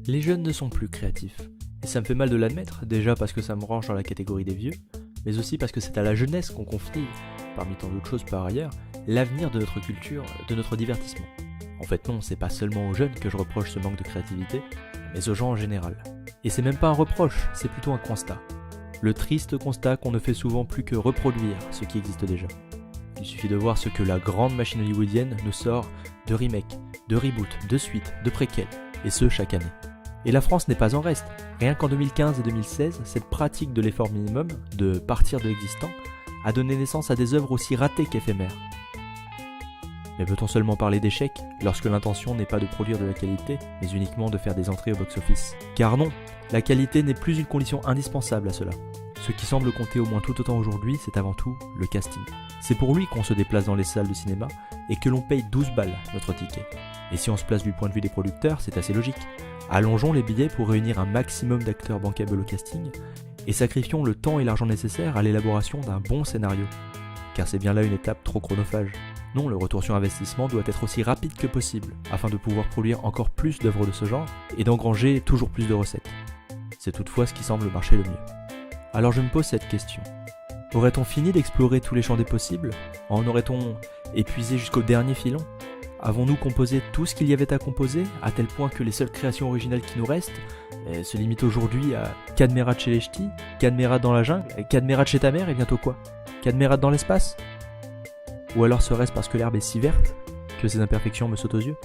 Les jeunes ne sont plus créatifs. Et ça me fait mal de l'admettre, déjà parce que ça me range dans la catégorie des vieux, mais aussi parce que c'est à la jeunesse qu'on confie, parmi tant d'autres choses par ailleurs, l'avenir de notre culture, de notre divertissement. En fait non, c'est pas seulement aux jeunes que je reproche ce manque de créativité, mais aux gens en général. Et c'est même pas un reproche, c'est plutôt un constat. Le triste constat qu'on ne fait souvent plus que reproduire ce qui existe déjà. Il suffit de voir ce que la grande machine hollywoodienne nous sort de remakes, de reboots, de suites, de préquels, et ce chaque année. Et la France n'est pas en reste. Rien qu'en 2015 et 2016, cette pratique de l'effort minimum, de partir de l'existant, a donné naissance à des œuvres aussi ratées qu'éphémères. Mais peut-on seulement parler d'échec lorsque l'intention n'est pas de produire de la qualité, mais uniquement de faire des entrées au box-office? Car non, la qualité n'est plus une condition indispensable à cela. Ce qui semble compter au moins tout autant aujourd'hui, c'est avant tout le casting. C'est pour lui qu'on se déplace dans les salles de cinéma et que l'on paye 12 balles notre ticket. Et si on se place du point de vue des producteurs, c'est assez logique. Allongeons les billets pour réunir un maximum d'acteurs bancables au casting et sacrifions le temps et l'argent nécessaires à l'élaboration d'un bon scénario. Car c'est bien là une étape trop chronophage. Non, le retour sur investissement doit être aussi rapide que possible afin de pouvoir produire encore plus d'œuvres de ce genre et d'engranger toujours plus de recettes. C'est toutefois ce qui semble marcher le mieux. Alors je me pose cette question. Aurait-on fini d'explorer tous les champs des possibles? En aurait-on épuisé jusqu'au dernier filon? Avons-nous composé tout ce qu'il y avait à composer, à tel point que les seules créations originales qui nous restent se limitent aujourd'hui à Cadmerade chez les ch'tis, Cadmerade dans la jungle, Cadmerade chez ta mère et bientôt quoi? Cadmerade dans l'espace? Ou alors serait-ce parce que l'herbe est si verte que ses imperfections me sautent aux yeux?